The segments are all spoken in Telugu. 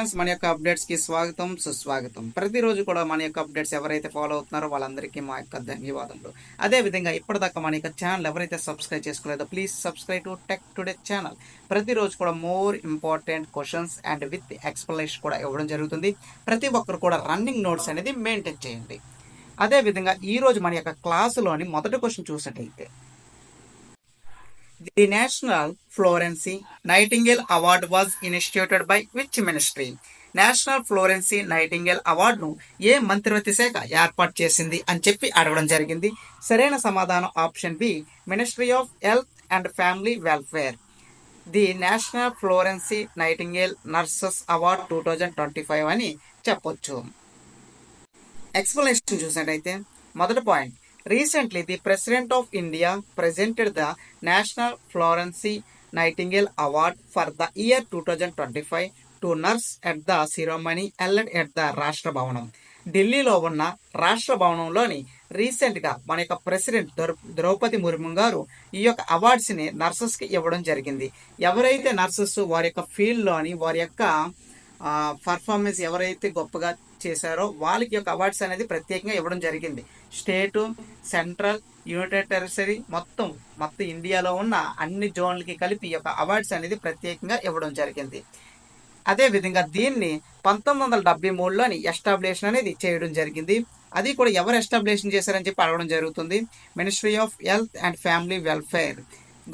ఫ్రెండ్స్, మన యొక్క అప్డేట్స్ కి స్వాగతం సుస్వాగతం. ప్రతిరోజు కూడా మన యొక్క అప్డేట్స్ ఎవరైతే ఫాలో అవుతున్నారో వాళ్ళందరికీ మా యొక్క ధన్యవాదములు. అదే విధంగా ఇప్పటిదాకా మన యొక్క ఛానల్ ఎవరైతే సబ్స్క్రైబ్ చేసుకోలేదో please subscribe to Tech Today channel. ప్రతిరోజు కూడా more important questions and with explanation కూడా ఇవ్వడం జరుగుతుంది. ప్రతి ఒక్కరు కూడా రన్నింగ్ నోట్స్ అనేది మెయింటైన్ చేయండి. అదే విధంగా ఈ రోజు మన యొక్క క్లాసులోని మొదటి క్వశ్చన్ చూసినట్టయితే, The National Florence Nightingale Award was instituted by which ministry? National Florence Nightingale అవార్డును ఏ మంత్రిత్వ శాఖ ఏర్పాటు చేసింది అని చెప్పి అడగడం జరిగింది. సరైన సమాధానం option B, ministry of health and family welfare. The national Florence Nightingale nurses award 2025 అని చెప్పొచ్చు. ఎక్స్ప్లెనేషన్ చూసినట్టయితే, మొదటి point, recently the President of India presented the National Florence Nightingale Award for the year 2025 to nurse at the ceremony held at the రాష్ట్ర భవనం. ఢిల్లీలో ఉన్న రాష్ట్ర భవనంలోని రీసెంట్గా మన యొక్క ప్రెసిడెంట్ ద్రౌపది ముర్ము గారు ఈ యొక్క అవార్డ్స్ని నర్సెస్కి ఇవ్వడం జరిగింది. ఎవరైతే నర్సెస్ వారి యొక్క ఫీల్డ్లోని వారి యొక్క పర్ఫార్మెన్స్ ఎవరైతే గొప్పగా చేశారో వాళ్ళకి యొక్క అవార్డ్స్ అనేది ప్రత్యేకంగా ఇవ్వడం జరిగింది. స్టేటు, సెంట్రల్, యునైటెడ్ టెరిటరీ మొత్తం ఇండియాలో ఉన్న అన్ని జోన్లకి కలిపి ఈ యొక్క అవార్డ్స్ అనేది ప్రత్యేకంగా ఇవ్వడం జరిగింది. అదేవిధంగా దీన్ని 1973లోని ఎస్టాబ్లిష్ అనేది చేయడం జరిగింది. అది కూడా ఎవరు ఎస్టాబ్లిష్ చేశారని చెప్పి అడగడం జరుగుతుంది. Ministry of health and family welfare,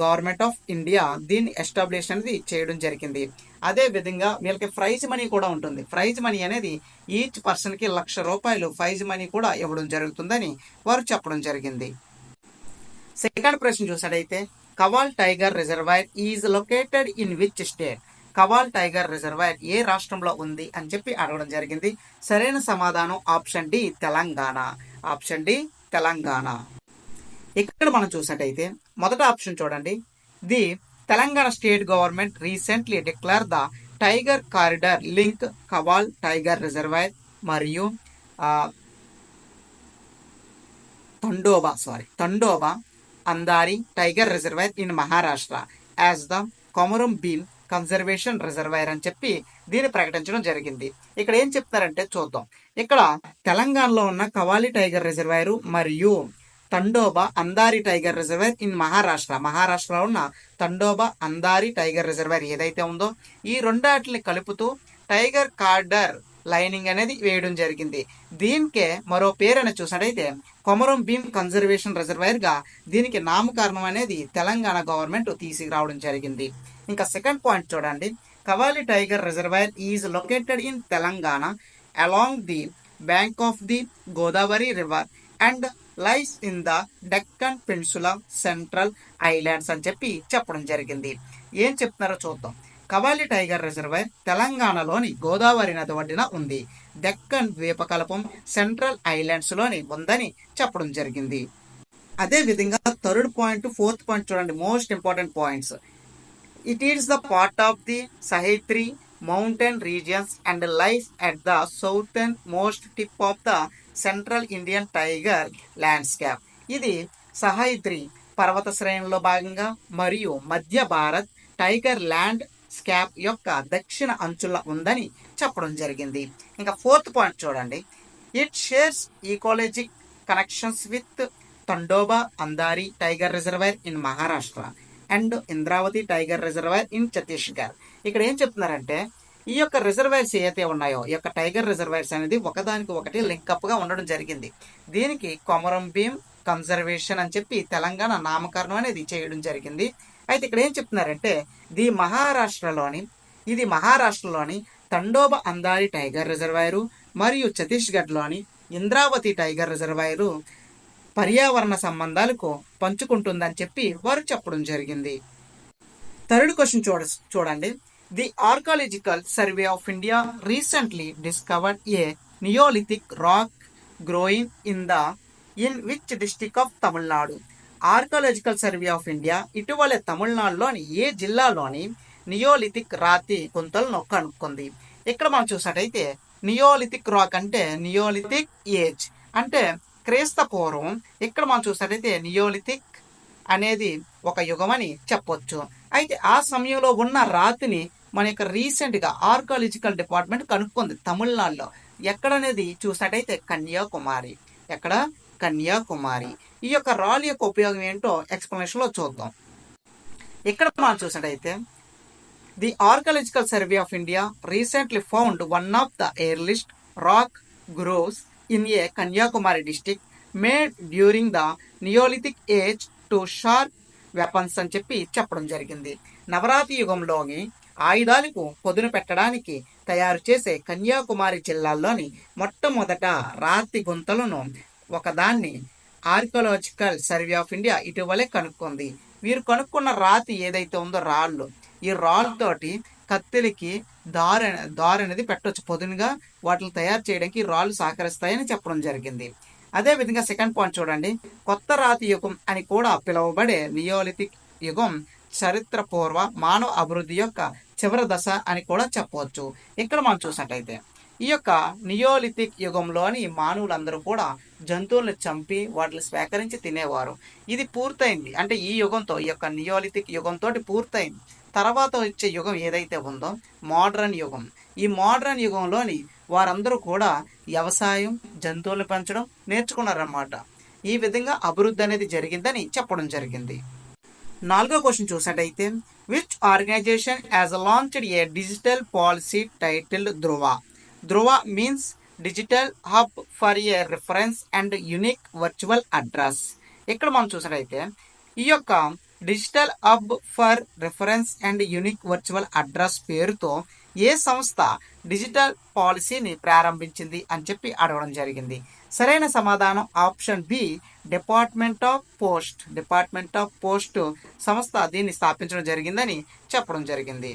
government of India దీన్ని ఎస్టాబ్లిష్ అనేది చేయడం జరిగింది. అదే విధంగా వీళ్ళకి ప్రైజ్ మనీ కూడా ఉంటుంది. ప్రైజ్ మనీ అనేది ఈచ్ పర్సన్కి ₹1,00,000 ప్రైజ్ మనీ కూడా ఇవ్వడం జరుగుతుందని వారు చెప్పడం జరిగింది. సెకండ్ ప్రశ్న చూసినట్టయితే, Kawal tiger reservoir is located in which state? Kawal tiger reservoir ఏ రాష్ట్రంలో ఉంది అని చెప్పి అడగడం జరిగింది. సరైన సమాధానం option D, Telangana. Option D, Telangana. ఇక్కడ మనం చూసినట్టయితే మొదటి ఆప్షన్ చూడండి, the Telangana state government recently declare the tiger corridor link Kawal tiger reservoir మరియు Tadoba Andhari tiger reservoir in Maharashtra as the Komaram Bheem conservation reservoir అని చెప్పి దీన్ని ప్రకటించడం జరిగింది. ఇక్కడ ఏం చెప్తారంటే చూద్దాం. ఇక్కడ తెలంగాణలో ఉన్న కవాలి టైగర్ రిజర్వాయర్ మరియు Tadoba Andhari tiger reservoir in మహారాష్ట్రలో ఉన్న తండోబా అందారి టైగర్ రిజర్వాయర్ ఏదైతే ఉందో ఈ రెండాటిని కలుపుతూ టైగర్ కారిడార్ లైనింగ్ అనేది వేయడం జరిగింది. దీనికే మరో పేరు అని చూసినట్టయితే కొమరం భీమ్ కన్జర్వేషన్ రిజర్వాయర్ గా దీనికి నామకరణం అనేది తెలంగాణ గవర్నమెంట్ తీసుకురావడం జరిగింది. ఇంకా సెకండ్ పాయింట్ చూడండి, Kawal tiger reservoir is located in Telangana along the bank of the Godavari river and lies in the Deccan peninsula central islands అని చెప్పి చెప్పడం జరిగింది. ఏం చెప్తున్నారో చూద్దాం. కవాలి టైగర్ రిజర్వాయర్ తెలంగాణలోని గోదావరి నది ఒడ్డున ఉంది. డెక్కన్ ద్వీపకల్పం సెంట్రల్ ఐలాండ్స్ లోని ఉందని చెప్పడం జరిగింది. అదే విధంగా థర్డ్ పాయింట్, ఫోర్త్ పాయింట్ చూడండి, most important points. It is the part of the Sahyadri mountain regions and lies at the southern most tip of the central Indian tiger landscape. ఇది సహ్యాద్రి పర్వత శ్రేణిలో భాగంగా మరియు మధ్య భారత్ టైగర్ ల్యాండ్ స్కేప్ యొక్క దక్షిణ అంచుల్లో ఉందని చెప్పడం జరిగింది. ఇంకా ఫోర్త్ పాయింట్ చూడండి, it shares ecologic connections with Tadoba Andhari tiger reservoir in Maharashtra and Indravati tiger reservoir in Chhattisgarh. ఇక్కడ ఏం చెప్తున్నారంటే ఈ యొక్క రిజర్వాయర్స్ ఏదైతే ఉన్నాయో ఈ యొక్క టైగర్ రిజర్వాయర్స్ అనేది ఒకదానికి ఒకటి లింకప్ గా ఉండడం జరిగింది. దీనికి కొమరం భీమ్ కన్జర్వేషన్ అని చెప్పి తెలంగాణ నామకరణం అనేది చేయడం జరిగింది. అయితే ఇక్కడ ఏం చెప్తున్నారంటే ఇది మహారాష్ట్రలోని తండోబా అందారి టైగర్ రిజర్వాయరు మరియు ఛత్తీస్గఢ్లోని ఇంద్రావతి టైగర్ రిజర్వాయరు పర్యావరణ సంబంధాలకు పంచుకుంటుందని చెప్పి వారు చెప్పడం జరిగింది. థర్డ్ క్వశ్చన్ చూడండి, the archaeological survey of India recently discovered A neolithic rock growing in which district of Tamil Nadu? Archaeological survey of India ఇటీవలే తమిళనాడులోని ఏ జిల్లాలోని నియోలిథిక్ రాతి గుంతలను కనుక్కుంది? ఇక్కడ మనం చూసినట్టయితే నియోలిథిక్ రాక్ అంటే నియోలిథిక్ ఏజ్ అంటే క్రీస్తు పూర్వం. ఇక్కడ మనం చూసినట్టయితే నియోలిథిక్ అనేది ఒక యుగం అని చెప్పొచ్చు. అయితే ఆ సమయంలో ఉన్న రాతిని మన యొక్క రీసెంట్గా ఆర్కాలజికల్ డిపార్ట్మెంట్ కనుక్కుంది తమిళనాడులో. ఎక్కడనేది చూసినట్టయితే కన్యాకుమారి. ఎక్కడ? కన్యాకుమారి. ఈ యొక్క రాళ్ళు యొక్క ఉపయోగం ఏంటో ఎక్స్ప్లెనేషన్లో చూద్దాం. ఇక్కడ మనం చూసినట్టయితే the archaeological survey of India recently found one of the earliest rock grooves in a Kanyakumari district made during the neolithic age to sharp weapons అని చెప్పడం జరిగింది. నవరాతి యుగంలోని ఆయుధాలకు పొదును పెట్టడానికి తయారు చేసే కన్యాకుమారి జిల్లాలోని మొట్టమొదట రాతి గుంతలను ఒకదాన్ని ఆర్కియాలజికల్ సర్వే ఆఫ్ ఇండియా ఇటీవలే కనుక్కుంది. వీరు కనుక్కున్న రాతి ఏదైతే ఉందో రాళ్ళు, ఈ రాళ్ళతోటి కత్తిలికి దారి అనేది పెట్టవచ్చు. పొదునుగా వాటిని తయారు చేయడానికి రాళ్ళు సహకరిస్తాయని చెప్పడం జరిగింది. అదేవిధంగా సెకండ్ పాయింట్ చూడండి. కొత్త రాతి యుగం అని కూడా పిలువబడే నియోలిథిక్ యుగం చరిత్ర పూర్వ మానవ అభివృద్ధి యొక్క చివరి దశ అని కూడా చెప్పవచ్చు. ఇక్కడ మనం చూసినట్టయితే ఈ యొక్క నియోలిథిక్ యుగంలోని మానవులందరూ కూడా జంతువులను చంపి వాటిని స్వీకరించి తినేవారు. ఇది పూర్తయింది. అంటే ఈ యుగంతో, ఈ యొక్క నియోలిథిక్ యుగంతో పూర్తయింది. తర్వాత వచ్చే యుగం ఏదైతే ఉందో మోడ్రన్ యుగం. ఈ మోడ్రన్ యుగంలోని వారందరూ కూడా వ్యవసాయం, జంతువులను పెంచడం నేర్చుకున్నారన్నమాట. ఈ విధంగా అభివృద్ధి అనేది జరిగిందని చెప్పడం జరిగింది. 4వ క్వశ్చన్ చూసినట్టయితే which organisation has launched a digital policy titled Dhruva. Dhruva means digital hub for a reference and unique virtual address. ఇక్కడ మనం చూసినట్టయితే ఈ యొక్క digital hub for reference and unique virtual address పేరుతో ఏ సంస్థ డిజిటల్ పాలసీని ప్రారంభించింది అని అడగడం జరిగింది. సరైన సమాధానం option B, department of post. Department of post సంస్థ దీన్ని స్థాపించడం జరిగిందని చెప్పడం జరిగింది.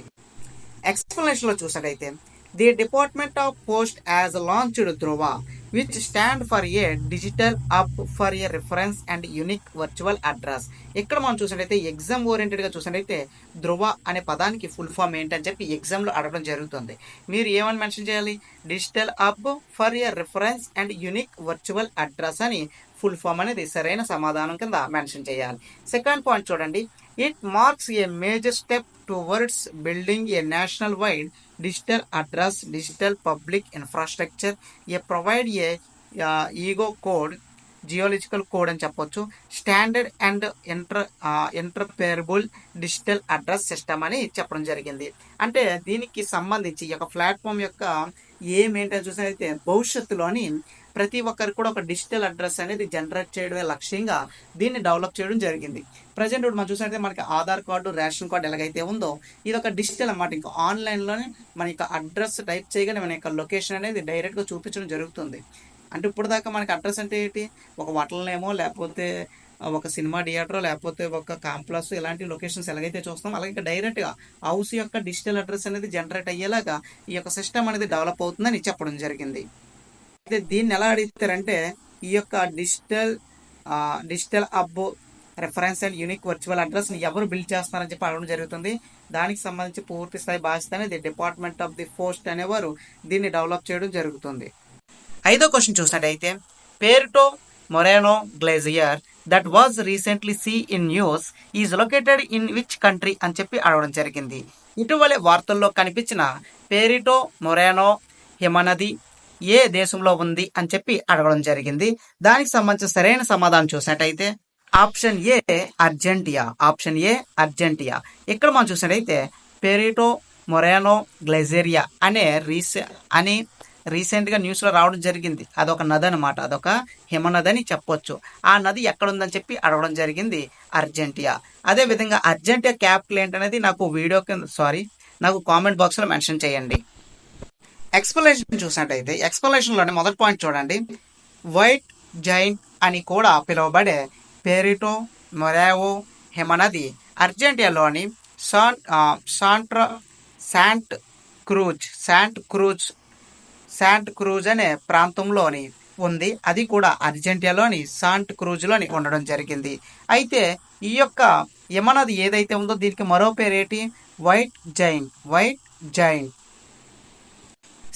ఎక్స్ప్లెనేషన్లో చూసినట్టయితే the department of post has launched Dhruva which stand for a digital hub for a reference and unique virtual address. ఇక్కడ మనం చూసినట్టయితే ఎగ్జామ్ ఓరియంటెడ్గా చూసినట్టయితే ధ్రువ అనే పదానికి ఫుల్ ఫామ్ ఏంటని ఎగ్జామ్లో అడగడం జరుగుతుంది. మీరు ఏమని మెన్షన్ చేయాలి? Digital hub for a reference and unique virtual address అని ఫుల్ ఫామ్ అనేది సరైన సమాధానం కింద మెన్షన్ చేయాలి. సెకండ్ పాయింట్ చూడండి. It marks a major step towards building a national wide digital address digital public infrastructure a provide a geo code geological code అని చెప్పొచ్చు. Standard and interoperable digital address system అని చెప్పడం జరిగింది. అంటే దీనికి సంబంధించి ఈ యొక్క ప్లాట్ఫామ్ యొక్క ఏమేంటని చూసినట్లయితే భవిష్యత్తులోని ప్రతి ఒక్కరికి కూడా ఒక డిజిటల్ అడ్రస్ అనేది జనరేట్ చేయడమే లక్ష్యంగా దీన్ని డెవలప్ చేయడం జరిగింది. ప్రజెంట్ మనం చూసినట్లయితే మనకి ఆధార్ కార్డు, రేషన్ కార్డు ఎలాగైతే ఉందో ఇది ఒక డిజిటల్ అన్నమాట. ఇంకా ఆన్లైన్లోనే మన యొక్క అడ్రస్ టైప్ చేయగానే మన యొక్క లొకేషన్ అనేది డైరెక్ట్గా చూపించడం జరుగుతుంది. అంటే ఇప్పుడు దాకా మనకి అడ్రస్ అంటే ఏంటి? ఒక హోటల్నేమో, లేకపోతే ఒక సినిమా థియేటర్, లేకపోతే ఒక కాంప్లెక్స్, ఇలాంటి లొకేషన్స్ ఎలాగైతే చూస్తాం అలాగే డైరెక్ట్గా హౌస్ యొక్క డిజిటల్ అడ్రస్ అనేది జనరేట్ అయ్యేలాగా ఈ యొక్క సిస్టమ్ అనేది డెవలప్ అవుతుందని చెప్పడం జరిగింది. అయితే దీన్ని ఎలా అడుగుతారంటే ఈ యొక్క digital hub reference and unique virtual అడ్రస్ని ఎవరు బిల్డ్ చేస్తున్నారని అడగడం జరుగుతుంది. దానికి సంబంధించి పూర్తి స్థాయి బాధ్యత అనేది డిపార్ట్మెంట్ ఆఫ్ ది పోస్ట్ అనేవారు దీన్ని డెవలప్ చేయడం జరుగుతుంది. 5వ క్వశ్చన్ చూసినట్టయితే Perito Moreno glacier that was recently see in news is located in which country అని అడగడం జరిగింది. ఇటీవలే వార్తల్లో కనిపించిన పెరిటో మొరెనో హిమనది ఏ దేశంలో ఉంది అని అడగడం జరిగింది. దానికి సంబంధించిన సరైన సమాధానం చూసినట్టయితే ఆప్షన్ ఏ అర్జెంటియా. Option A అర్జెంటియా. ఇక్కడ మనం చూసినట్టయితే పెరిటో మొరెనో గ్లేజియర్ అని రీసెంట్గా న్యూస్లో రావడం జరిగింది. అదొక నది అనమాట, అదొక హిమనది అని చెప్పొచ్చు. ఆ నది ఎక్కడుందని అడగడం జరిగింది, అర్జెంటియా. అదేవిధంగా అర్జెంటియా క్యాపిటల్ ఏంటనేది నాకు కామెంట్ బాక్స్లో మెన్షన్ చేయండి. ఎక్స్ప్లెనేషన్ చూసినట్టయితే ఎక్స్ప్లెనేషన్లోని మొదటి పాయింట్ చూడండి. వైట్ జైంట్ అని కూడా పిలువబడే పెరిటో మొరెనో హిమనది అర్జెంటియాలోని శాంట్ క్రూజ్ అనే ప్రాంతంలోని ఉంది. అది కూడా అర్జెంటియాలోని శాంట్ క్రూజ్లోని ఉండడం జరిగింది. అయితే ఈ యొక్క హిమనది ఏదైతే ఉందో దీనికి మరో పేరు ఏంటి? White giant.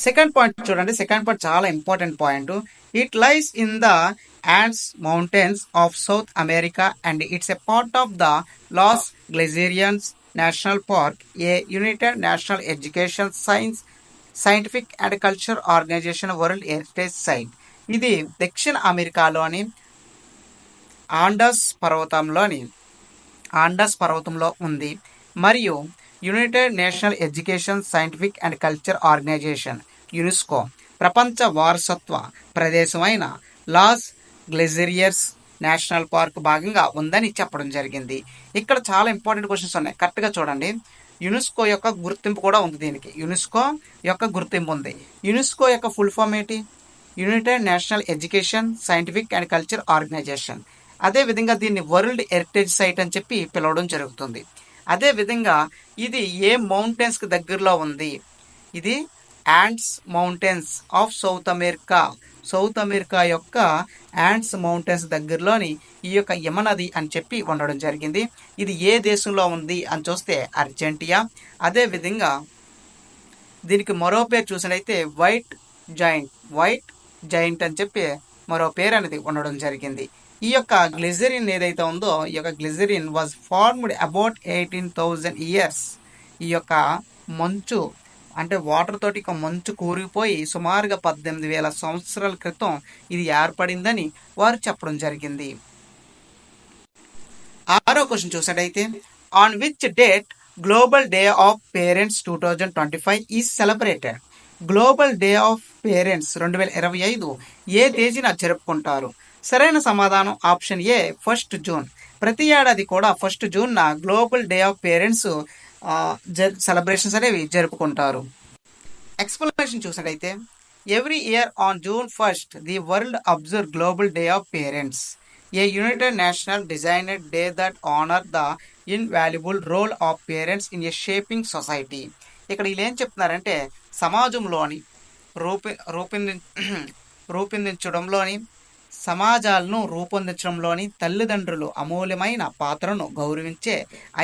సెకండ్ పాయింట్ చూడండి. సెకండ్ పాయింట్ చాలా important point. It lies in the Andes mountains of South America and it's a part of the Los Glaciares national park a United national education scientific and culture organization world heritage site. ఇది దక్షిణ అమెరికాలోని ఆండస్ పర్వతంలో ఉంది మరియు United national education scientific and culture organization UNESCO ప్రపంచ వారసత్వ ప్రదేశమైన లాస్ గ్లెజరియర్స్ నేషనల్ పార్క్ భాగంగా ఉందని చెప్పడం జరిగింది. ఇక్కడ చాలా ఇంపార్టెంట్ క్వశ్చన్స్ ఉన్నాయి, కరెక్ట్గా చూడండి. యునెస్కో యొక్క గుర్తింపు కూడా ఉంది, దీనికి యునెస్కో యొక్క గుర్తింపు ఉంది. యునెస్కో యొక్క ఫుల్ ఫామ్ ఏంటి? United national education scientific and culture organisation. అదేవిధంగా దీన్ని వరల్డ్ హెరిటేజ్ సైట్ అని చెప్పి పిలవడం జరుగుతుంది. అదేవిధంగా ఇది ఏ మౌంటైన్స్కి దగ్గరలో ఉంది? ఇది యాండ్స్ మౌంటైన్స్ ఆఫ్ సౌత్ అమెరికా యొక్క యాండ్స్ మౌంటైన్స్ దగ్గరలోని ఈ యొక్క యమనది అని చెప్పి ఉండడం జరిగింది. ఇది ఏ దేశంలో ఉంది అని చూస్తే అర్జెంటీనా. అదేవిధంగా దీనికి మరో పేరు చూసినట్లయితే వైట్ జైంట్ అని చెప్పి మరో పేరు అనేది ఉండడం జరిగింది. ఈ యొక్క గ్లిజరిన్ ఏదైతే ఉందో, ఈ యొక్క glycerin was formed about 18,000 years. ఈ యొక్క మంచు అంటే వాటర్ తోటి ఒక మంచు కూరిపోయి సుమారుగా 18,000 సంవత్సరాల క్రితం ఇది ఏర్పడిందని వారు చెప్పడం జరిగింది. 6వ క్వశ్చన్ చూసినట్టయితే, on which date global day of parents 2025 is celebrated? Global day of parents 2025 ఏ తేదీన జరుపుకుంటారు? సరైన సమాధానం ఆప్షన్ ఏ 1 జూన్. ప్రతి ఏడాది కూడా 1 జూన్న global day of parents celebrations అనేవి జరుపుకుంటారు. ఎక్స్ప్లెనేషన్ చూసినట్టయితే, every year on June 1 the world observe global day of parents, a United National designed day that honour the invaluable role of parents in a shaping society. ఇక్కడ వీళ్ళు ఏం చెప్తున్నారంటే, సమాజంలోని సమాజాలను రూపొందించడంలోని తల్లిదండ్రులు అమూల్యమైన పాత్రను గౌరవించే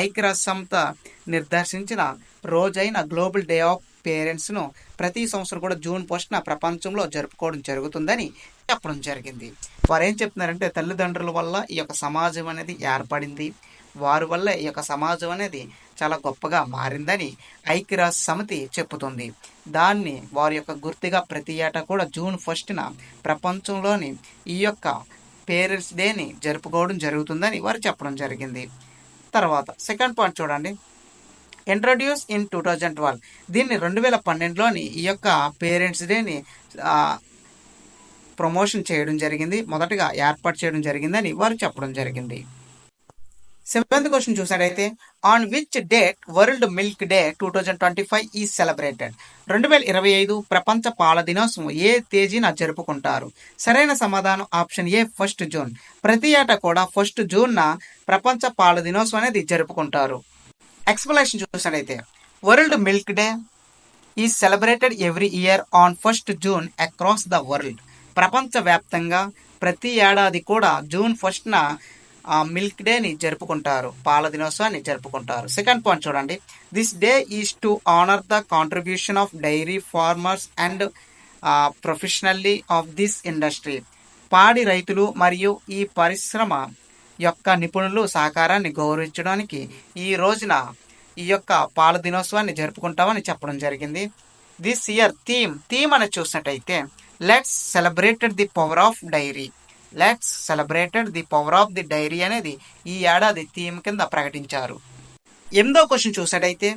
ఐక్యరాజ్యసమితి నిర్దేశించిన రోజైన గ్లోబల్ డే ఆఫ్ పేరెంట్స్ను ప్రతి సంవత్సరం కూడా జూన్ 1న ప్రపంచంలో జరుపుకోవడం జరుగుతుందని చెప్పడం జరిగింది. వారు ఏం చెప్తున్నారంటే, తల్లిదండ్రుల వల్ల ఈ యొక్క సమాజం అనేది ఏర్పడింది, వారి వల్ల ఈ యొక్క సమాజం అనేది చాలా గొప్పగా మారిందని ఐక్యరాజ్య సమితి చెప్పుతుంది. దాన్ని వారి యొక్క గుర్తుగా ప్రతి ఏటా కూడా జూన్ 1న ప్రపంచంలోని ఈ యొక్క పేరెంట్స్ డేని జరుపుకోవడం జరుగుతుందని వారు చెప్పడం జరిగింది. తర్వాత సెకండ్ పాయింట్ చూడండి, ఇంట్రడ్యూస్ ఇన్ 2012. దీన్ని 2012లోని ఈ యొక్క పేరెంట్స్ డేని ప్రమోషన్ చేయడం జరిగింది, మొదటగా ఏర్పాటు చేయడం జరిగిందని వారు చెప్పడం జరిగింది. 7th క్వశ్చన్ చూసినట్టయితే, on which date world milk day 2025 is celebrated? 2025 ప్రపంచ పాల దినోత్సవం ఏ తేదీన జరుపుకుంటారు? సరైన సమాధానం ఆప్షన్ ఏ 1 జూన్. ప్రతి ఏటా కూడా 1 జూన్న ప్రపంచ పాల దినోత్సవం అనేది జరుపుకుంటారు. ఎక్స్ప్లెనేషన్ చూసినట్టయితే, world milk day is celebrated every year on 1 June across the world. ప్రపంచవ్యాప్తంగా ప్రతి ఏడాది కూడా జూన్ 1న మిల్క్ డేని జరుపుకుంటారు, పాల దినోత్సవాన్ని జరుపుకుంటారు. సెకండ్ పాయింట్ చూడండి, this day is to honour the contribution of dairy farmers and professionally of this industry. పాడి రైతులు మరియు ఈ పరిశ్రమ యొక్క నిపుణులు సహకారాన్ని గౌరవించడానికి ఈ రోజున ఈ యొక్క పాల దినోత్సవాన్ని జరుపుకుంటామని చెప్పడం జరిగింది. దిస్ ఇయర్ థీమ్ అని చూసినట్టయితే, let's celebrated the power of dairy. Let's celebrated the power of the dairy అనేది ఈ ఏడాది థీమ్ కింద ప్రకటించారు. 8వ క్వశ్చన్ చూసినట్టయితే,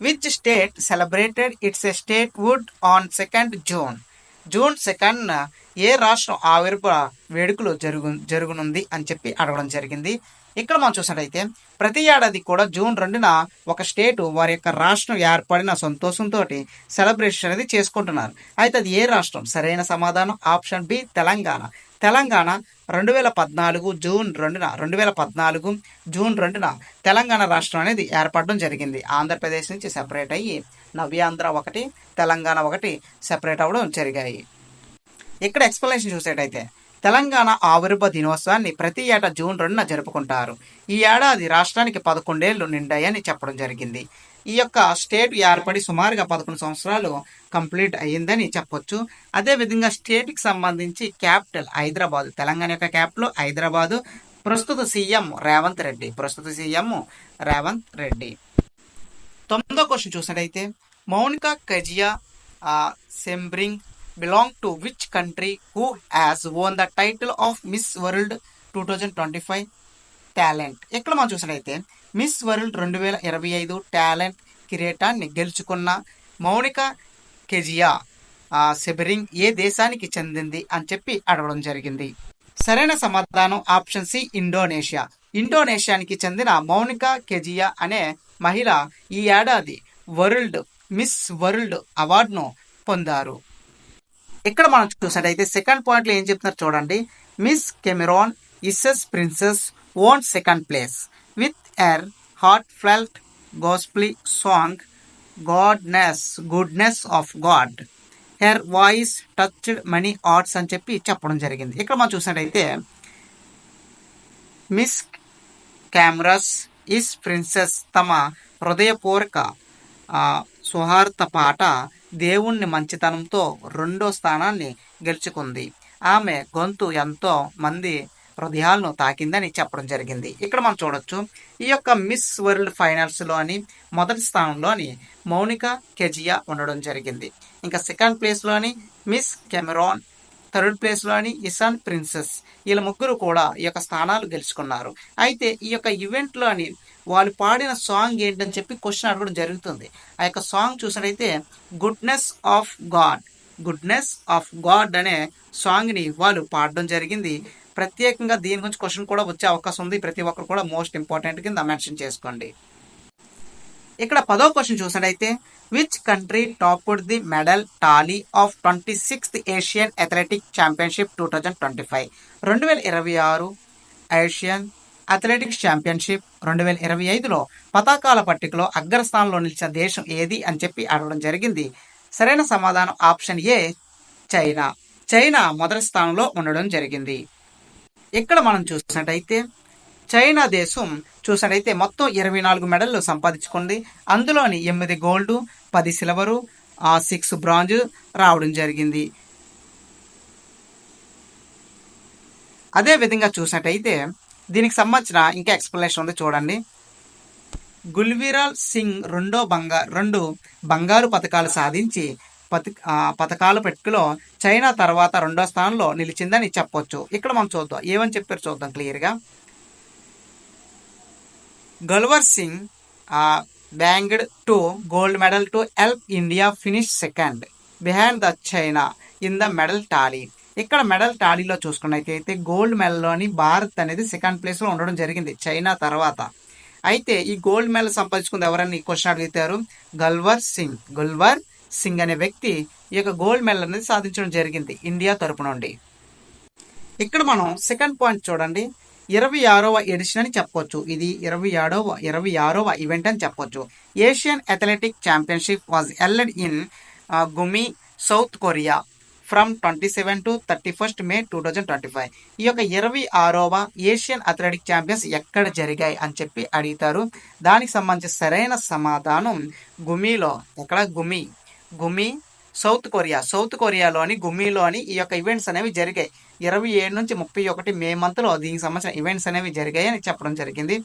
which state celebrated its a statehood on 2 June? June 2న ఏ రాష్ట్రం ఆవిర్భావ వేడుకలు జరుగునుంది అని చెప్పి అడగడం జరిగింది. ఇక్కడ మనం చూసినట్టయితే, ప్రతి ఏడాది కూడా జూన్ 2న ఒక స్టేటు వారి యొక్క రాష్ట్రం ఏర్పడిన సంతోషంతో సెలబ్రేషన్ అనేది చేసుకుంటున్నారు. అయితే అది ఏ రాష్ట్రం? సరైన సమాధానం option B Telangana. Telangana 2014 June 2న తెలంగాణ రాష్ట్రం అనేది ఏర్పడడం జరిగింది. ఆంధ్రప్రదేశ్ నుంచి సెపరేట్ అయ్యి నవ్యాంధ్ర ఒకటి, తెలంగాణ ఒకటి సెపరేట్ అవ్వడం జరిగాయి. ఇక్కడ ఎక్స్ప్లెనేషన్ చూసేటైతే, తెలంగాణ ఆవిర్భావ దినోత్సవాన్ని ప్రతి ఏటా జూన్ 2న జరుపుకుంటారు. ఈ ఏడాది రాష్ట్రానికి 11 ఏళ్లు నిండాయని చెప్పడం జరిగింది. ఈ యొక్క స్టేట్ ఏర్పడి సుమారుగా 11 సంవత్సరాలు కంప్లీట్ అయ్యిందని చెప్పొచ్చు. అదేవిధంగా స్టేట్కి సంబంధించి క్యాపిటల్ హైదరాబాద్, తెలంగాణ యొక్క క్యాపిటల్ హైదరాబాదు. ప్రస్తుత సీఎం రేవంత్ రెడ్డి. 9వ క్వశ్చన్ చూసినట్టయితే Monika Kezia Sembiring belong to which country who has won the title of miss world 2025 talent. ఇక్కడ మనం చూసినట్టయితే మిస్ వరల్డ్ 2025 టాలెంట్ కిరీటాన్ని గెలుచుకున్న మౌనికా కెజియా సెబరింగ్ ఏ దేశానికి చెందింది అని చెప్పి అడగడం జరిగింది. సరైన సమాధానం ఆప్షన్ సి ఇండోనేషియా. ఇండోనేషియానికి చెందిన మౌనికా కెజియా అనే మహిళ ఈ ఏడాది మిస్ వరల్డ్ అవార్డును పొందారు. ఇక్కడ మనం చూసినట్టయితే సెకండ్ పాయింట్లో ఏం చెప్తున్నారు చూడండి. మిస్ కెమెరాన్ ఇస్సెస్ princess won second place with her heartfelt gospel song Goodness of God. Her voice touched many hearts అని చెప్పి చెప్పడం జరిగింది. ఇక్కడ మనం చూసినట్టయితే మిస్ కెమెరాస్ ఇస్ ప్రిన్సెస్ తమ హృదయపూర్వక సుహార్త పాట దేవుణ్ణి మంచితనంతో 2వ స్థానాన్ని గెలుచుకుంది. ఆమె గొంతు ఎంతో మంది హృదయాలను తాకిందని చెప్పడం జరిగింది. ఇక్కడ మనం చూడొచ్చు ఈ యొక్క మిస్ వరల్డ్ ఫైనల్స్లోని మొదటి స్థానంలోని మౌనికా కెజియా ఉండడం జరిగింది. ఇంకా సెకండ్ ప్లేస్లోని మిస్ కెమెరాన్, థర్డ్ ప్లేస్లోని ఇసాన్ ప్రిన్సెస్, వీళ్ళ ముగ్గురు కూడా ఈ యొక్క స్థానాలు గెలుచుకున్నారు. అయితే ఈ యొక్క ఈవెంట్లోని వాళ్ళు పాడిన సాంగ్ ఏంటని చెప్పి క్వశ్చన్ అడగడం జరుగుతుంది. ఆ యొక్క సాంగ్ చూసినట్టయితే గుడ్నెస్ ఆఫ్ గాడ్ అనే సాంగ్ని వాళ్ళు పాడడం జరిగింది. ప్రత్యేకంగా దీని గురించి క్వశ్చన్ కూడా వచ్చే అవకాశం ఉంది. ప్రతి ఒక్కరు కూడా మోస్ట్ ఇంపార్టెంట్ కింద మెన్షన్ చేసుకోండి. ఇక్కడ 10వ క్వశ్చన్ చూసినట్టయితే which country topped the medal tally of 26th Asian athletic championship 2025. 2026 Asian athletics championship 2025లో పతాకాల పట్టికలో అగ్రస్థానంలో నిలిచిన దేశం ఏది అని చెప్పి అడగడం జరిగింది. సరైన సమాధానం ఆప్షన్ ఏ చైనా. చైనా మొదటి స్థానంలో ఉండడం జరిగింది. ఇక్కడ మనం చూసినట్టయితే చైనా దేశం చూసినట్టయితే మొత్తం 24 మెడల్లు సంపాదించుకుంది. అందులోని 8 గోల్డ్, 10 సిల్వరు, 6 బ్రాంజ్ రావడం జరిగింది. అదే విధంగా చూసినట్టయితే దీనికి సంబంధించిన ఇంకా ఎక్స్ప్లెనేషన్ ఉంది చూడండి. గుల్వీరాల్ సింగ్ 2 బంగారు పథకాలు సాధించి పథకాల పట్టికలో చైనా తర్వాత 2వ స్థానంలో నిలిచిందని చెప్పొచ్చు. ఇక్కడ మనం చూద్దాం ఏమని చెప్పారు చూద్దాం క్లియర్గా. గల్వర్ Singh బ్యాంగ్డ్ 2 gold medal to help India finish second behind the China in the medal tally. ఇక్కడ మెడల్ టాలీలో చూసుకున్నట్లయితే గోల్డ్ మెడల్లోని భారత్ అనేది సెకండ్ ప్లేస్లో ఉండడం జరిగింది చైనా తర్వాత. అయితే ఈ గోల్డ్ మెడల్ సంపాదించుకుంది ఎవరని క్వశ్చన్ అడుగుతారు. గల్వర్ సింగ్ అనే వ్యక్తి ఈ యొక్క గోల్డ్ మెడల్ అనేది సాధించడం జరిగింది ఇండియా తరపు నుండి. ఇక్కడ మనం సెకండ్ పాయింట్ చూడండి. 26వ ఎడిషన్ అని చెప్పొచ్చు. ఇది 26వ ఈవెంట్ అని చెప్పొచ్చు. Asian athletic championship was held in Gumi, South Korea from 27 to 31st May 2025. ఈ యొక్క 26వ ఏషియన్ అథ్లెటిక్ ఛాంపియన్స్ ఎక్కడ జరిగాయి అని చెప్పి అడుగుతారు. దానికి సంబంధించి సరైన సమాధానం గుమిలో. ఎక్కడ గుమి సౌత్ కొరియాలోని గుమిలోని ఈ యొక్క ఈవెంట్స్ అనేవి జరిగాయి. 27 నుంచి 31 మే మంత్లో దీనికి సంబంధించిన ఈవెంట్స్ అనేవి జరిగాయి అని చెప్పడం జరిగింది.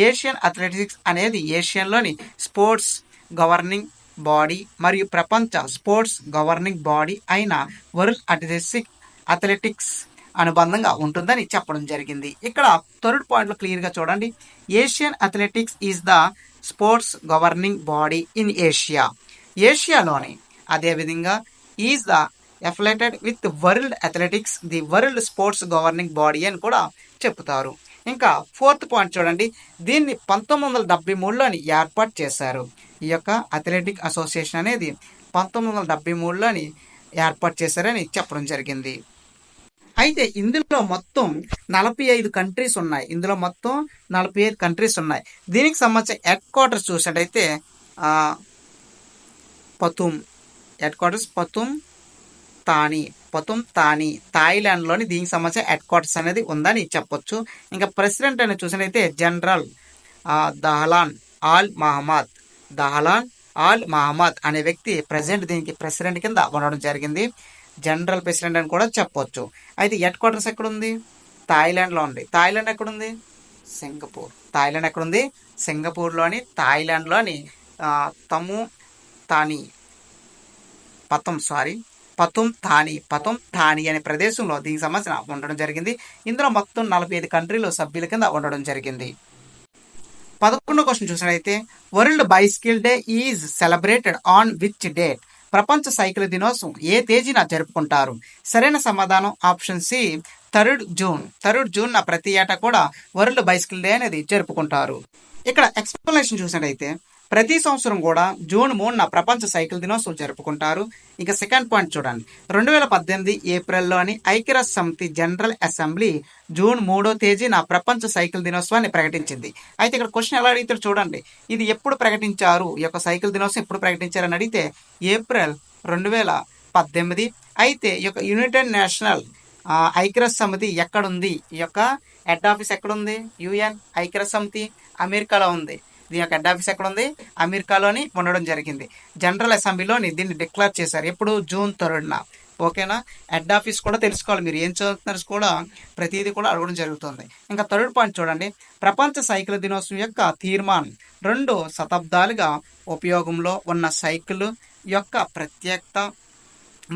ఏషియన్ అథ్లెటిక్స్ అనేది ఏషియన్లోని స్పోర్ట్స్ గవర్నింగ్ బాడీ మరియు ప్రపంచ స్పోర్ట్స్ గవర్నింగ్ బాడీ అయిన వరల్డ్ అథ్లెటిక్స్ అనుబంధంగా ఉంటుందని చెప్పడం జరిగింది. ఇక్కడ థర్డ్ పాయింట్లో క్లియర్గా చూడండి. Asian athletics is the sports governing body in ఏషియాలోని అదేవిధంగా is the affiliated with world athletics the world sports governing body అని కూడా చెప్తారు. ఇంకా ఫోర్త్ పాయింట్ చూడండి. దీన్ని 1973లోని ఏర్పాటు చేశారు. ఈ యొక్క అథ్లెటిక్ అసోసియేషన్ అనేది 1973లోని ఏర్పాటు చేశారని చెప్పడం జరిగింది. అయితే ఇందులో మొత్తం 45 కంట్రీస్ ఉన్నాయి. దీనికి సంబంధించిన హెడ్ క్వార్టర్స్ చూసినట్టయితే పతుమ్ తాని థాయిలాండ్లోని దీనికి సంబంధించిన హెడ్ క్వార్టర్స్ అనేది ఉందని చెప్పొచ్చు. ఇంకా ప్రెసిడెంట్ అని చూసినట్టయితే జనరల్ దహలాన్ ఆల్ మహమ్మద్ అనే వ్యక్తి దీనికి ప్రెసిడెంట్ కింద ఉండడం జరిగింది. జనరల్ ప్రెసిడెంట్ అని కూడా చెప్పొచ్చు. అయితే హెడ్ క్వార్టర్స్ ఎక్కడుంది? థాయిలాండ్లో ఉంది. థాయిలాండ్ ఎక్కడుంది? సింగపూర్లోని థాయిలాండ్లోని తము తాని పతుమ్ థాని అనే ప్రదేశంలో దీనికి సంబంధించిన ఉండడం జరిగింది. ఇందులో మొత్తం 45 కంట్రీలు సభ్యుల కింద ఉండడం జరిగింది. 11వ క్వశ్చన్ చూసినట్లయితే world bicycle day is celebrated on which date? ప్రపంచ సైకిల్ దినోత్సవం ఏ తేదీన జరుపుకుంటారు? సరైన సమాధానం option C 3rd June. 3rd June ప్రతి ఏటా కూడా వరల్డ్ బైసికిల్ డే అనేది జరుపుకుంటారు. ఇక్కడ ఎక్స్ప్లెనేషన్ చూసినట్లయితే ప్రతి సంవత్సరం కూడా జూన్ 3న ప్రపంచ సైకిల్ దినోత్సవం జరుపుకుంటారు. ఇక సెకండ్ పాయింట్ చూడండి, 2018 ఏప్రిల్లోని ఐక్యరాజ్య సమితి జనరల్ అసెంబ్లీ జూన్ 3వ తేదీన ప్రపంచ సైకిల్ దినోత్సవాన్ని ప్రకటించింది. అయితే ఇక్కడ క్వశ్చన్ ఎలా అడిగితే చూడండి, ఇది ఎప్పుడు ప్రకటించారు, ఈ యొక్క సైకిల్ దినోత్సవం ఎప్పుడు ప్రకటించారని అడిగితే ఏప్రిల్ 2018. అయితే ఈ యొక్క యునైటెడ్ నేషనల్ ఐక్యరాజ్య సమితి ఎక్కడుంది, ఈ యొక్క హెడ్ ఆఫీస్ ఎక్కడుంది? యుఎన్ ఐక్యరాజ్య సమితి అమెరికాలో ఉంది. దీని యొక్క హెడ్ ఆఫీస్ ఎక్కడ ఉంది? అమెరికాలోని ఉండడం జరిగింది. జనరల్ అసెంబ్లీలోని దీన్ని డిక్లేర్ చేశారు. ఎప్పుడు? జూన్ 3న. ఓకేనా? హెడ్ ఆఫీస్ కూడా తెలుసుకోవాలి. మీరు ఏం చదువుతున్నారు కూడా ప్రతిదీ కూడా అడగడం జరుగుతుంది. ఇంకా 3rd పాయింట్ చూడండి, ప్రపంచ సైకిల్ దినోత్సవం యొక్క తీర్మానం 2 శతాబ్దాలుగా ఉపయోగంలో ఉన్న సైకిల్ యొక్క ప్రత్యేకత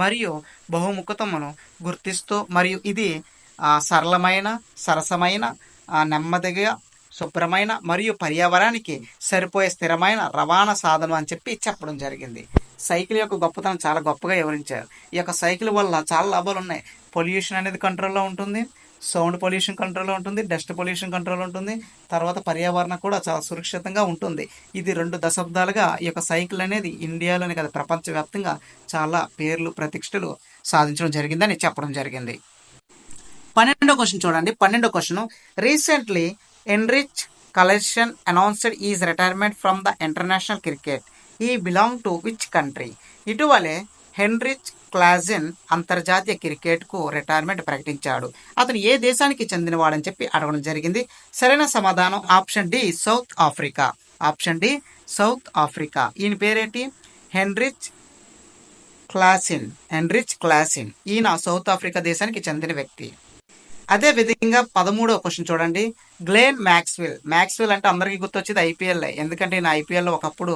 మరియు బహుముఖతను గుర్తిస్తూ మరియు ఇది సరళమైన, సరసమైన, నెమ్మదిగా, శుభ్రమైన మరియు పర్యావరణానికి సరిపోయే స్థిరమైన రవాణా సాధనం అని చెప్పి చెప్పడం జరిగింది. సైకిల్ యొక్క గొప్పతనం చాలా గొప్పగా వివరించారు. ఈ యొక్క సైకిల్ వల్ల చాలా లాభాలు ఉన్నాయి. పొల్యూషన్ అనేది కంట్రోల్లో ఉంటుంది, సౌండ్ పొల్యూషన్ కంట్రోల్లో ఉంటుంది, డస్ట్ పొల్యూషన్ కంట్రోల్ ఉంటుంది, తర్వాత పర్యావరణం కూడా చాలా సురక్షితంగా ఉంటుంది. ఇది 2 దశాబ్దాలుగా ఈ యొక్క సైకిల్ అనేది ఇండియాలోనే కదా ప్రపంచవ్యాప్తంగా చాలా పేర్లు ప్రతిష్టలు సాధించడం జరిగిందని చెప్పడం జరిగింది. 12వ క్వశ్చన్ చూడండి. 12వ question, recently Heinrich Klaasen announced his retirement from the international cricket. He belong to which country? ఇటీవలే హెన్రిచ్ క్లాజెన్ అంతర్జాతీయ క్రికెట్కు రిటైర్మెంట్ ప్రకటించాడు. అతను ఏ దేశానికి చెందినవాడని చెప్పి అడగడం జరిగింది. సరైన సమాధానం option D South Africa. Option D South Africa. ఈయన పేరేంటి? Heinrich Klaasen. ఈయన సౌత్ ఆఫ్రికా దేశానికి చెందిన వ్యక్తి. అదే విధంగా 13వ క్వశ్చన్ చూడండి, గ్లెన్ మ్యాక్స్వెల్ అంటే అందరికీ గుర్తొచ్చేది ఐపీఎల్. ఎందుకంటే ఈయన ఐపీఎల్లో ఒకప్పుడు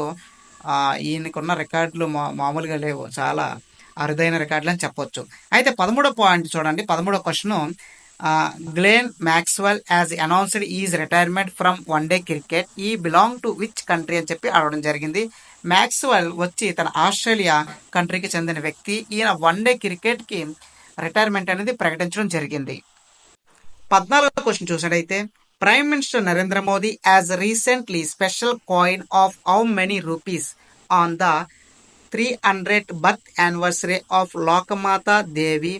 ఈయనకున్న రికార్డులు మామూలుగా లేవు, చాలా అరుదైన రికార్డులు అని చెప్పొచ్చు. అయితే 13వ పాయింట్ చూడండి. 13వ question, Glenn Maxwell has announced his retirement from one day cricket he belong to which country అని చెప్పి అడగడం జరిగింది. మ్యాక్స్వెల్ వచ్చి తన ఆస్ట్రేలియా కంట్రీకి చెందిన వ్యక్తి. ఈయన వన్డే క్రికెట్కి రిటైర్మెంట్ అనేది ప్రకటించడం జరిగింది. 14వ క్వశ్చన్ చూసినట్టయితే prime minister Narendra Modi has recently special coin of how many rupees on the 300th birth anniversary of Lokmata Devi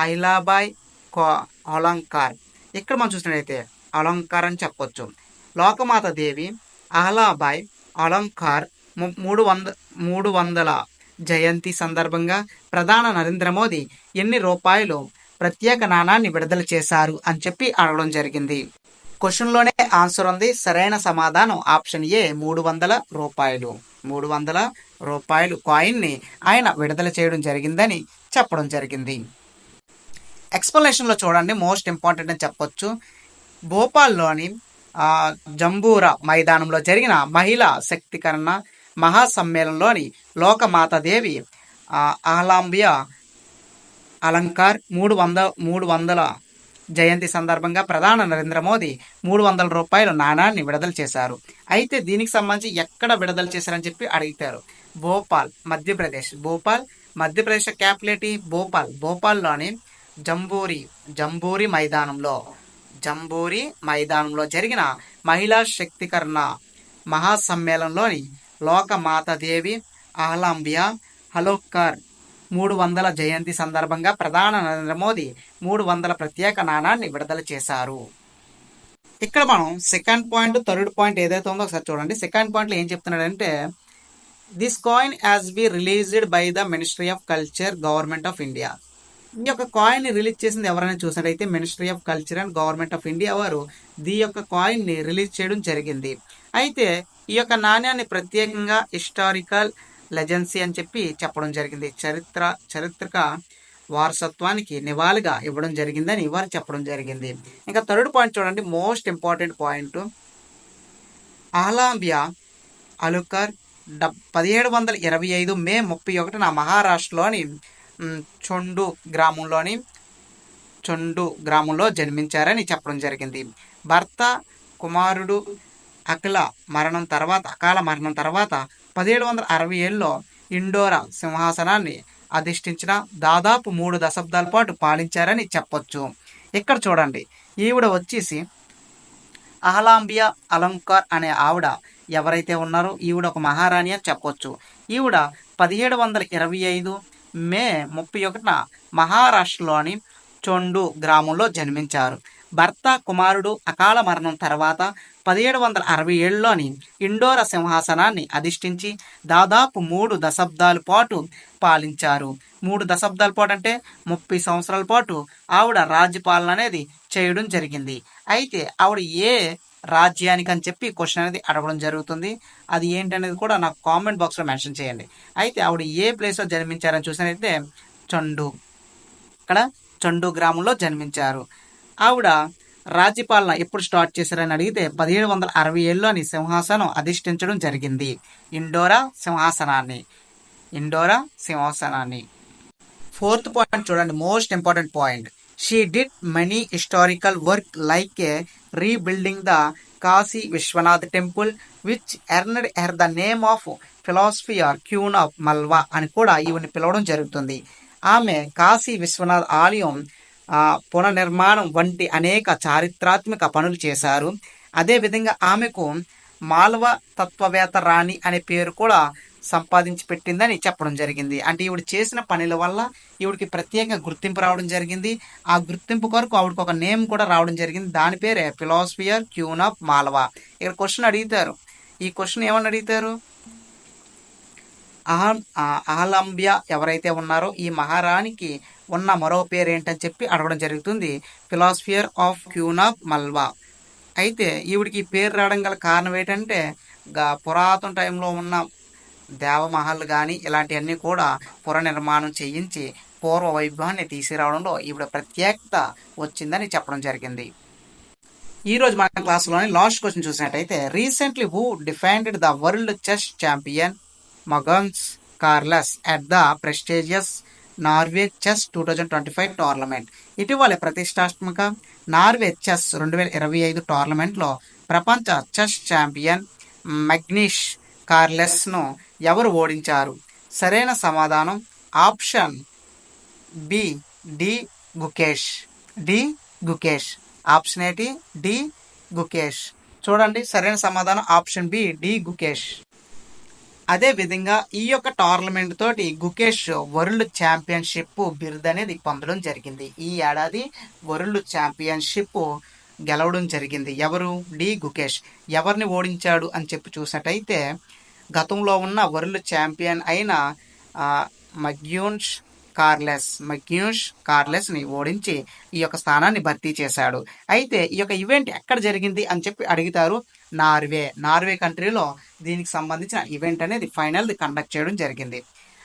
Ahilyabai Holkar. ఇక్కడ మనం చూసినట్టయితే అలంకార్ అని చెప్పొచ్చు. లోకమాత దేవి అహిలాబాయ్ అలంకార్ 300 జయంతి సందర్భంగా ప్రధాని నరేంద్ర మోదీ ఎన్ని రూపాయలు ప్రత్యేక నాణాన్ని విడుదల చేశారు అని చెప్పి అడగడం జరిగింది. క్వశ్చన్లోనే ఆన్సర్ ఉంది. సరైన సమాధానం ఆప్షన్ ఏ 300 రూపాయలు. 300 రూపాయలు కాయిన్ని ఆయన విడుదల చేయడం జరిగిందని చెప్పడం జరిగింది. ఎక్స్ప్లెనేషన్లో చూడండి, మోస్ట్ ఇంపార్టెంట్ అని చెప్పొచ్చు. భోపాల్లోని జంబూరా మైదానంలో జరిగిన మహిళా శక్తీకరణ మహాసమ్మేళనంలోని లోకమాతాదేవి అహలాంబియా అలంకార్ 300 జయంతి సందర్భంగా ప్రధాని నరేంద్ర మోదీ 300 రూపాయల నాణాన్ని విడుదల చేశారు. అయితే దీనికి సంబంధించి ఎక్కడ విడుదల చేశారని చెప్పి అడిగారు. భోపాల్ మధ్యప్రదేశ్ క్యాపిటల్ ఏంటి? భోపాల్లోని జంబూరి మైదానంలో జరిగిన మహిళా శక్తీకరణ మహాసమ్మేళనంలోని లోకమాతాదేవి అహలాంబియా అలంకార్ 300 జయంతి సందర్భంగా ప్రధాని నరేంద్ర మోదీ 300 ప్రత్యేక నాణాన్ని విడుదల చేశారు. ఇక్కడ మనం సెకండ్ పాయింట్, 3rd పాయింట్ ఏదైతే ఉందో ఒకసారి చూడండి. సెకండ్ పాయింట్లో ఏం చెప్తున్నాడంటే this coin as be released by the ministry of culture government of India. ఈ యొక్క కాయిన్ ని రిలీజ్ చేసింది ఎవరైనా చూసినట్టయితే ministry of culture and government of India వారు ఈ యొక్క కాయిన్ ని రిలీజ్ చేయడం జరిగింది. అయితే ఈ యొక్క నాణ్యాన్ని ప్రత్యేకంగా హిస్టారికల్ లెజెన్సీ అని చెప్పి చెప్పడం జరిగింది. చారిత్రక వారసత్వానికి నివాళిగా ఇవ్వడం జరిగిందని వారు చెప్పడం జరిగింది. ఇంకా 3rd పాయింట్ చూడండి, మోస్ట్ ఇంపార్టెంట్ పాయింట్. అహలాంబియా అలంకార్ 1725 మే 31న మహారాష్ట్రలోని చొండు గ్రామంలోని గ్రామంలో జన్మించారని చెప్పడం జరిగింది. భర్త కుమారుడు అకాల మరణం తర్వాత 1767లో ఇండోరా సింహాసనాన్ని అధిష్ఠించిన దాదాపు 3 దశాబ్దాల పాటు పాలించారని చెప్పొచ్చు. ఇక్కడ చూడండి, ఈవిడ వచ్చేసి అహలాంబియా అలంకార్ అనే ఆవిడ ఎవరైతే ఉన్నారో ఈవిడ ఒక మహారాణి అని చెప్పొచ్చు. ఈవిడ 1725 మే 31న మహారాష్ట్రలోని చొండు గ్రామంలో జన్మించారు. భర్త కుమారుడు అకాల మరణం తర్వాత 1767లోని ఇండోరా సింహాసనాన్ని అధిష్ఠించి దాదాపు 3 దశాబ్దాల పాటు పాలించారు. 3 దశాబ్దాల పాటు అంటే 30 సంవత్సరాల పాటు ఆవిడ రాజ్యపాలన అనేది చేయడం జరిగింది. అయితే ఆవిడ ఏ రాజ్యానికి అని చెప్పి క్వశ్చన్ అనేది అడగడం జరుగుతుంది. అది ఏంటనేది కూడా నాకు కామెంట్ బాక్స్లో మెన్షన్ చేయండి. అయితే ఆవిడ ఏ ప్లేస్లో జన్మించారని చూసినట్లయితే ఇక్కడ చొండు గ్రామంలో జన్మించారు. ఆవిడ రాజ్యపాలన ఎప్పుడు స్టార్ట్ చేశారని అడిగితే 1767లోని సింహాసనం అధిష్ఠించడం జరిగింది. ఇండోరా సింహాసనాన్ని. 4th పాయింట్ చూడండి, most important point. She did many historical work like a rebuilding the Kashi Vishwanath temple which earned her the name of philosopher queen of Malwa అని కూడా ఈవిని పిలవడం జరుగుతుంది. ఆమె కాశీ విశ్వనాథ్ ఆలయం పునర్నిర్మాణం వంటి అనేక చారిత్రాత్మక పనులు చేశారు. అదేవిధంగా ఆమెకు మాల్వ తత్వవేత్త రాణి అనే పేరు కూడా సంపాదించి పెట్టిందని చెప్పడం జరిగింది. అంటే ఈవిడ చేసిన పనుల వల్ల ఈవిడికి ప్రత్యేక గుర్తింపు రావడం జరిగింది. ఆ గుర్తింపు కొరకు ఆవిడకి ఒక నేమ్ కూడా రావడం జరిగింది. దాని పేరే ఫిలాసఫియర్ క్యూన్ ఆఫ్ మాల్వా. ఇక్కడ క్వశ్చన్ అడుగుతారు. ఈ క్వశ్చన్ ఏమని అడుగుతారు? అహలాంబియా ఎవరైతే ఉన్నారో ఈ మహారాణికి ఉన్న మరో పేరు ఏంటని చెప్పి అడగడం జరుగుతుంది. ఫిలాసఫియర్ ఆఫ్ క్యూన్ ఆఫ్ మల్వా. అయితే ఈవిడికి పేరు రావడం గల కారణం ఏంటంటే పురాతన టైంలో ఉన్న దేవమహల్ కానీ ఇలాంటివన్నీ కూడా పునర్నిర్మాణం చేయించి పూర్వ వైభవాన్ని తీసుకురావడంలో ఈవిడ ప్రత్యేకత వచ్చిందని చెప్పడం జరిగింది. ఈరోజు మన క్లాసులోని లాస్ట్ క్వశ్చన్ చూసినట్టయితే, recently who defended the world chess champion Magnus Carlsen at the prestigious Norway chess 2025 tournament. ఇటీవల ప్రతిష్టాత్మక నార్వే చెస్ 2025 టోర్నమెంట్లో ప్రపంచ చెస్ ఛాంపియన్ మగ్నీష్ కార్లెస్ను ఎవరు ఓడించారు? సరైన సమాధానం option B D Gukesh. Option ఏంటి? డి గుకేష్. చూడండి, సరైన సమాధానం ఆప్షన్ బి డి గుకేష్. అదే విధంగా ఈ యొక్క టోర్నమెంట్ తోటి గుకేష్ వరల్డ్ ఛాంపియన్షిప్ బిరుదు అనేది పొందడం జరిగింది. ఈ ఏడాది వరల్డ్ ఛాంపియన్షిప్ గెలవడం జరిగింది. ఎవరు? డి గుకేష్. ఎవరిని ఓడించాడు అని చెప్పి చూసినట్టయితే గతంలో ఉన్న వరల్డ్ ఛాంపియన్ అయిన మగ్యూన్స్ కార్లెస్ని ఓడించి ఈ యొక్క స్థానాన్ని భర్తీ చేశాడు. అయితే ఈ యొక్క ఈవెంట్ ఎక్కడ జరిగింది అని చెప్పి అడుగుతారు. నార్వే కంట్రీలో దీనికి సంబంధించిన ఈవెంట్ అనేది ఫైనల్ కండక్ట్ చేయడం జరిగింది.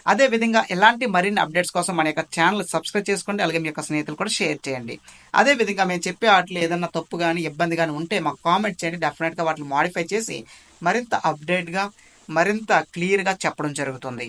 అదేవిధంగా ఇలాంటి మరిన్ని అప్డేట్స్ కోసం మన యొక్క ఛానల్ సబ్స్క్రైబ్ చేసుకోండి. అలాగే మీ యొక్క స్నేహితులు కూడా షేర్ చేయండి. అదేవిధంగా మేము చెప్పే వాటిలో ఏదన్నా తప్పు కానీ ఇబ్బంది కానీ ఉంటే మాకు కామెంట్ చేయండి. డెఫినెట్గా వాటిని మాడిఫై చేసి మరింత అప్డేట్గా మరింత క్లియర్గా చెప్పడం జరుగుతుంది.